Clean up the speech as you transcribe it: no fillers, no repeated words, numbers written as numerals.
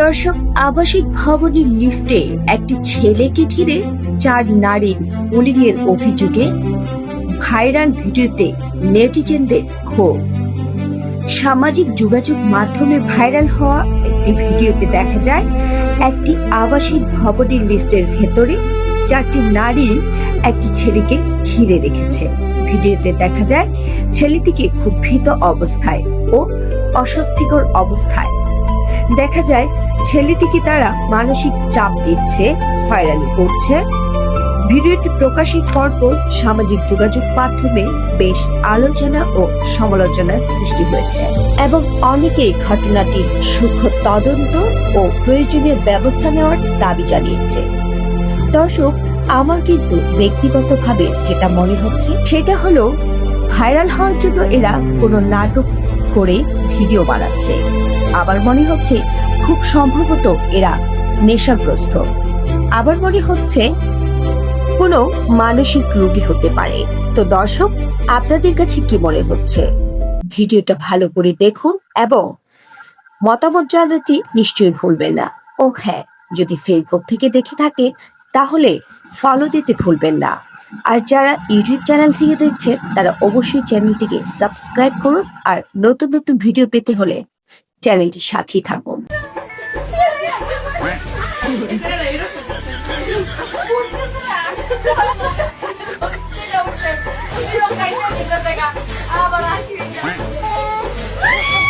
দর্শক, আবাসিক ভবনের লিফটে একটি ছেলেকে ঘিরে 4 নারীর বুলিং এর অভিযোগে ভাইরাল ভিডিওতে নেটিজেনদের ক্ষোভ। সামাজিক যোগাযোগ মাধ্যমে ভাইরাল হওয়া একটি ভিডিওতে দেখা যায় একটি আবাসিক ভবনের লিফটের ভেতরে 4টি নারী একটি ছেলেকে ঘিরে রেখেছে। ভিডিওতে দেখা যায় ছেলেটিকে খুব ভীত অবস্থায় ও অস্বস্তিকর অবস্থায়। দেখা যায় ছেলেটিকে তারা মানসিক চাপ দিচ্ছে, হয়রানি করছে। ভিডিওটি প্রকাশের পরপর সামাজিক যোগাযোগ মাধ্যমে বেশ আলোচনা ও সমালোচনার সৃষ্টি হয়েছে এবং অনেকেই ঘটনাটির সূক্ষ্ম তদন্ত ও প্রয়োজনীয় ব্যবস্থা নেওয়ার দাবি জানিয়েছে। দর্শক, আমার কিন্তু ব্যক্তিগতভাবে যেটা মনে হচ্ছে সেটা হলো ভাইরাল হওয়ার জন্য এরা কোনো নাটক করে ভিডিও বানাচ্ছে। আবার মনে হচ্ছে খুব সম্ভবত এরা নেশাগ্রস্ত, আবার মনে হচ্ছে কোনো মানসিক রোগী হতে পারে। তো দর্শক, আপনাদের কাছে কি মনে হচ্ছে? ভিডিওটা ভালো করে দেখুন এবং মতামত জানাতে নিশ্চয়ই ভুলবেন না। ও হ্যাঁ, যদি ফেসবুক থেকে দেখে থাকেন তাহলে ফলো দিতে ভুলবেন না। আর যারা ইউটিউব চ্যানেল থেকে দেখছেন তারা অবশ্যই চ্যানেলটিকে সাবস্ক্রাইব করুন আর নতুন নতুন ভিডিও পেতে হলে চ্যানেলটির সাথেই থাকুন। Ah,